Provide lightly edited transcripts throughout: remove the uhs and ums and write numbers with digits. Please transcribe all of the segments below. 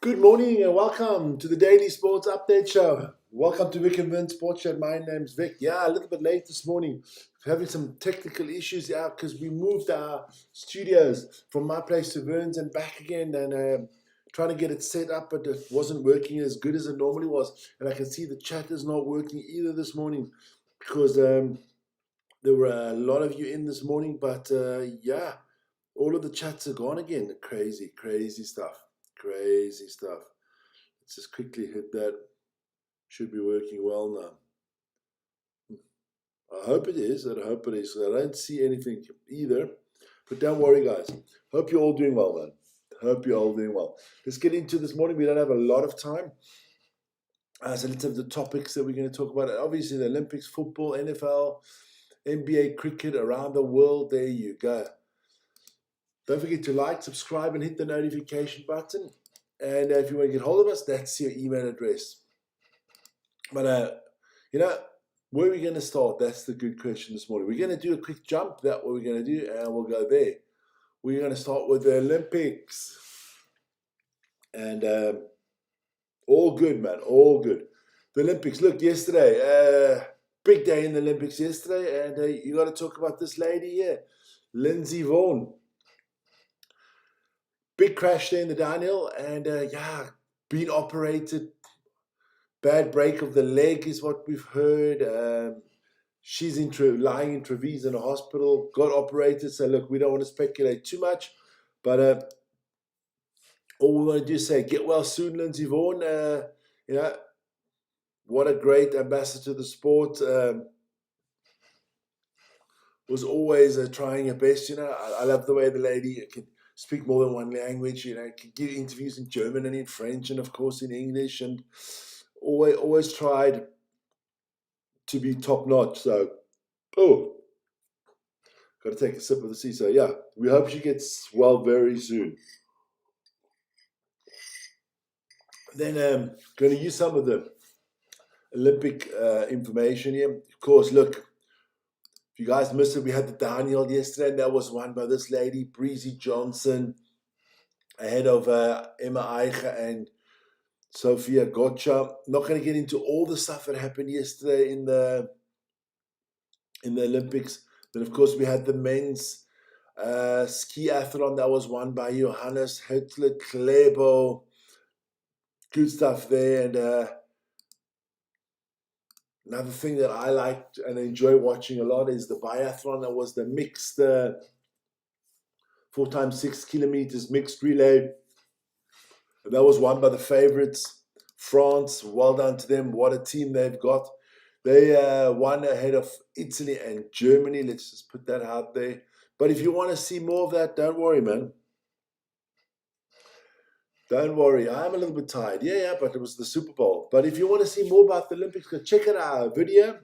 Good morning and welcome to the Daily Sports Update Show. Welcome to Vic and Vin Sports Show. My name's Vic. Yeah, a little bit late this morning. Having some technical issues out because we moved our studios from my place to Vern's and back again, and trying to get it set up, but it wasn't working as good as it normally was. And I can see the chat is not working either this morning because there were a lot of you in this morning, but yeah, all of the chats are gone again. Crazy, crazy stuff. Crazy stuff. Let's just quickly hit that. Should be working well now. I hope it is. I hope it is. I don't see anything either. But don't worry, guys. Hope you're all doing well, man. Hope you're all doing well. Let's get into this morning. We don't have a lot of time. So let's have the topics that we're going to talk about. Obviously, the Olympics, football, NFL, NBA, cricket around the world. There you go. Don't forget to like, subscribe, and hit the notification button. And if you want to get hold of us, that's your email address. But, where are we going to start? That's the good question this morning. We're going to do a quick jump. That's what we're going to do, and we'll go there. We're going to start with the Olympics. And all good, man. All good. The Olympics. Look, yesterday, big day in the Olympics yesterday, and you got to talk about this lady here, Lindsey Vonn. Big crash there in the downhill, and being operated. Bad break of the leg is what we've heard. She's lying in Treviso in a hospital, got operated. So look, we don't want to speculate too much, but all we want to do is say, get well soon, Lindsey Vonn. What a great ambassador to the sport. Was always trying her best. I love the way the lady can speak more than one language. Can give interviews in German and in French, and of course in English, and always tried to be top notch. So, got to take a sip of the sea. So yeah, we hope she gets well very soon. Then going to use some of the Olympic information here. Of course, look, if you guys missed it, we had the downhill yesterday, and that was won by this lady, Breezy Johnson, ahead of Emma Eicher and Sophia Gotcha. Not going to get into all the stuff that happened yesterday in the Olympics. Then, of course, we had the men's skiathlon that was won by Johannes Höttl Klebo. Good stuff there. And another thing that I liked and enjoy watching a lot is the biathlon. That was the mixed 4x6 kilometers mixed relay. And that was won by the favorites, France. Well done to them. What a team they've got. They won ahead of Italy and Germany. Let's just put that out there. But if you want to see more of that, don't worry, man. Don't worry. I'm a little bit tired. Yeah, but it was the Super Bowl. But if you want to see more about the Olympics, go check out our video.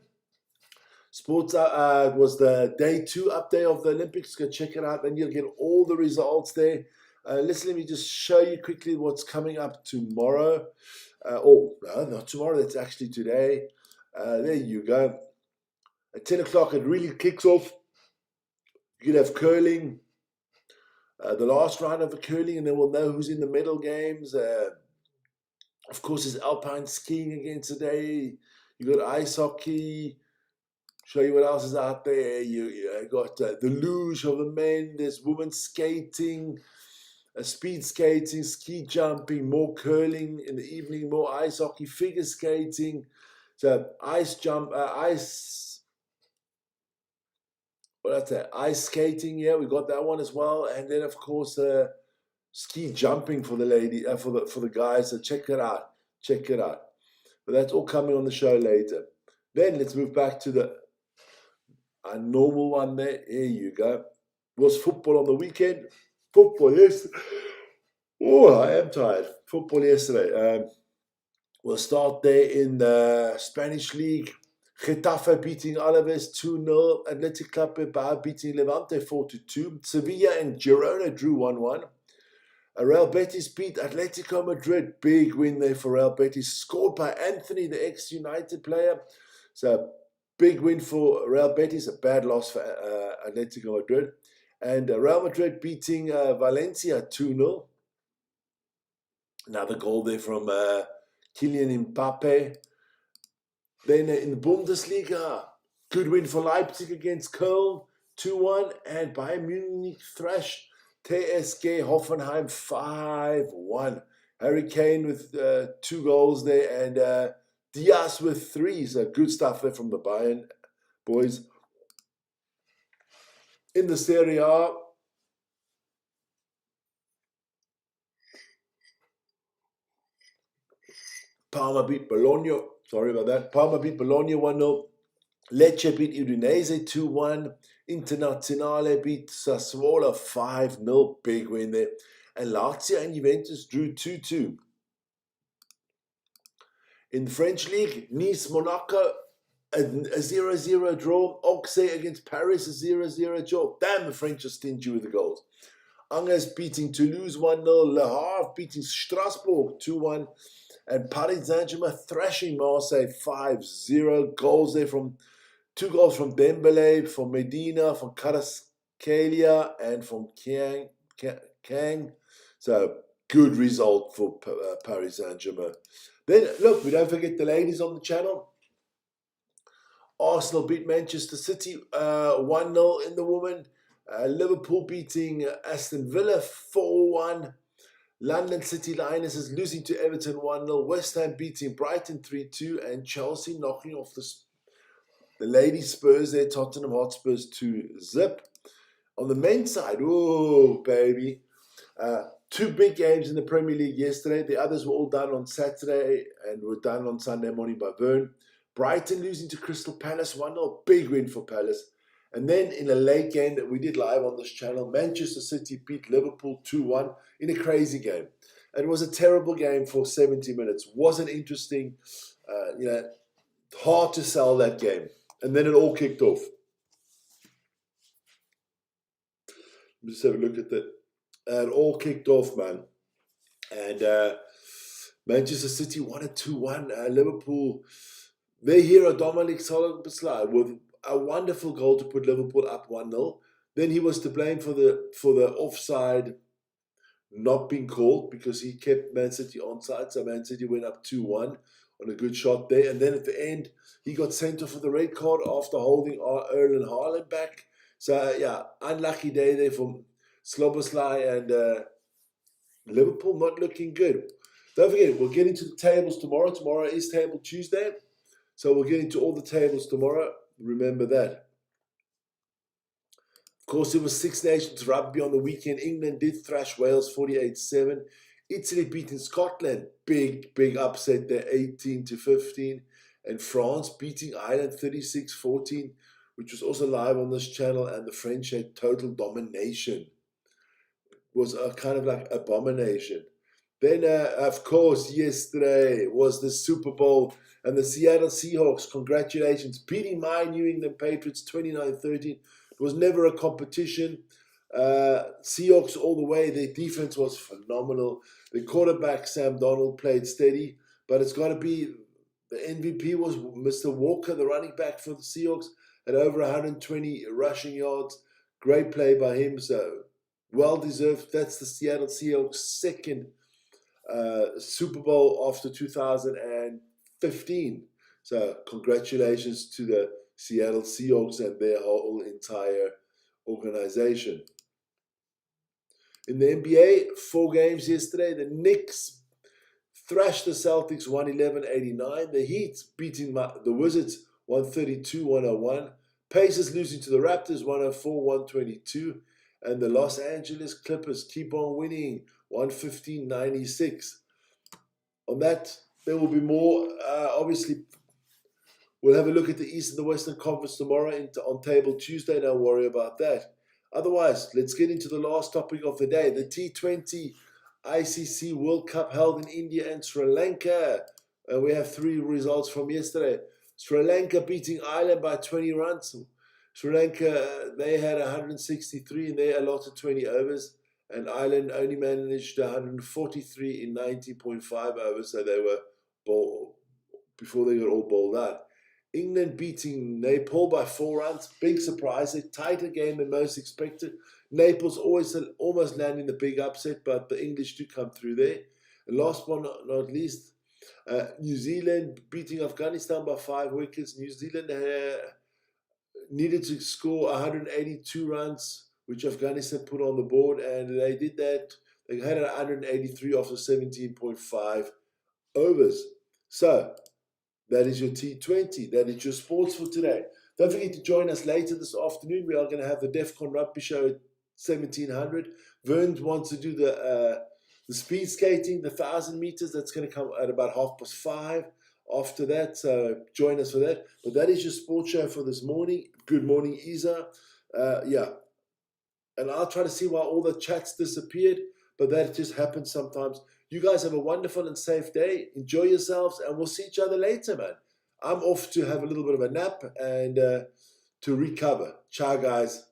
Sports was the day 2 update of the Olympics. Go check it out. Then you'll get all the results there. Let me just show you quickly what's coming up tomorrow. No, not tomorrow. That's actually today. There you go. At 10 o'clock, it really kicks off. You could have curling, the last round of the curling, and then we'll know who's in the medal games. Of course, there's alpine skiing again today. You got ice hockey. Show you what else is out there. You got the luge of the men. There's women's skating, speed skating, ski jumping, more curling in the evening, more ice hockey, figure skating. So ice skating. Yeah, we got that one as well. And then of course ski jumping for the lady, for the guys. So check it out. But that's all coming on the show later. Then let's move back to a normal one there. Here you go. It was football on the weekend. Football yesterday. Oh, I am tired. Football yesterday. We'll start there in the Spanish league. Getafe beating Alaves 2-0. Athletic Club Bilbao beating Levante 4-2. Sevilla and Girona drew 1-1. Real Betis beat Atletico Madrid. Big win there for Real Betis. Scored by Anthony, the ex-United player. So big win for Real Betis. A bad loss for Atletico Madrid. And Real Madrid beating Valencia 2-0. Another goal there from Kylian Mbappe. Then in the Bundesliga, good win for Leipzig against Köln, 2-1. And Bayern Munich thrashed TSG Hoffenheim 5-1. Harry Kane with 2 goals there, and Diaz with 3. So good stuff there from the Bayern boys. In the Serie A, Parma beat Bologna. Sorry about that. Parma beat Bologna 1-0. Lecce beat Udinese 2-1. Internazionale beat Sassuolo 5-0. Big win there. And Lazio and Juventus drew 2-2. In the French League, Nice, Monaco, a 0-0 draw. Auxerre against Paris, a 0-0 draw. Damn, the French are stingy with the goals. Angers beating Toulouse 1-0. Le Havre beating Strasbourg 2-1. And Paris Saint-Germain thrashing Marseille 5-0. Goals there from 2 goals from Dembele, from Medina, from Kvaratskhelia, and from Kang. So good result for Paris Saint-Germain. Then look, we don't forget the ladies on the channel. Arsenal beat Manchester City 1-0 in the women. Liverpool beating Aston Villa 4-1. London City Lionesses losing to Everton 1-0. West Ham beating Brighton 3-2. And Chelsea knocking off the ladies Spurs there, Tottenham Hotspurs 2-0. On the men's side, oh baby, 2 big games in the Premier League yesterday. The others were all done on Saturday and were done on Sunday morning by Byrne. Brighton losing to Crystal Palace 1-0, big win for Palace. And then in a late game that we did live on this channel, Manchester City beat Liverpool 2-1 in a crazy game. It was a terrible game for 70 minutes. Wasn't interesting. Hard to sell that game. And then it all kicked off. Let's have a look at that. It all kicked off, man. And Manchester City won it 2-1. Liverpool, their hero Dominic Szoboszlai with a wonderful goal to put Liverpool up 1-0. Then he was to blame for the offside not being called because he kept Man City onside. So Man City went up 2-1 on a good shot there. And then at the end, he got sent off for the red card after holding Erling Haaland back. So, yeah, unlucky day there for Szoboszlai, and Liverpool not looking good. Don't forget, we'll get into the tables tomorrow. Tomorrow is Table Tuesday. So we'll get into all the tables tomorrow. Remember that. Of course, it was Six Nations rugby on the weekend. England did thrash Wales 48-7. Italy beating Scotland. Big upset there, 18-15. And France beating Ireland 36-14, which was also live on this channel. And the French had total domination. It was a kind of like abomination. Then, of course, yesterday was the Super Bowl. And the Seattle Seahawks, congratulations, beating my New England Patriots 29-13. It was never a competition. Seahawks all the way. Their defense was phenomenal. The quarterback, Sam Darnold, played steady. But it's got to be, the MVP was Mr. Walker, the running back for the Seahawks, at over 120 rushing yards. Great play by him. So well-deserved. That's the Seattle Seahawks' second Super Bowl after 2015. So congratulations to the Seattle Seahawks and their whole entire organization. In the NBA, 4 games yesterday. The Knicks thrashed the Celtics 111-89. The Heat beating the Wizards 132-101. Pacers losing to the Raptors 104-122. And the Los Angeles Clippers keep on winning 115-96. On that, there will be more. Obviously, we'll have a look at the East and the Western Conference tomorrow on Table Tuesday. Don't worry about that. Otherwise, let's get into the last topic of the day. The T20 ICC World Cup held in India and Sri Lanka. We have 3 results from yesterday. Sri Lanka beating Ireland by 20 runs. Sri Lanka, they had 163 and they allotted 20 overs. And Ireland only managed 143 in 90.5 overs, so they were bowled before they got all bowled out. England beating Nepal by 4 runs, big surprise. A tighter game than most expected. Naples almost landing the big upset, but the English do come through there. And last but not least, New Zealand beating Afghanistan by 5 wickets. New Zealand needed to score 182 runs, which Afghanistan put on the board, and they did that. They had 183 after 17.5 overs. So that is your T20. That is your sports for today. Don't forget to join us later this afternoon. We are going to have the DEFCON Rugby Show at 1700. Vern wants to do the speed skating, the 1,000 meters. That's going to come at about 5:30. After that, so join us for that. But that is your sports show for this morning. Good morning, Isa. Yeah, and I'll try to see why all the chats disappeared, but that just happens sometimes. You guys have a wonderful and safe day. Enjoy yourselves, and we'll see each other later, man. I'm off to have a little bit of a nap and to recover. Ciao, guys.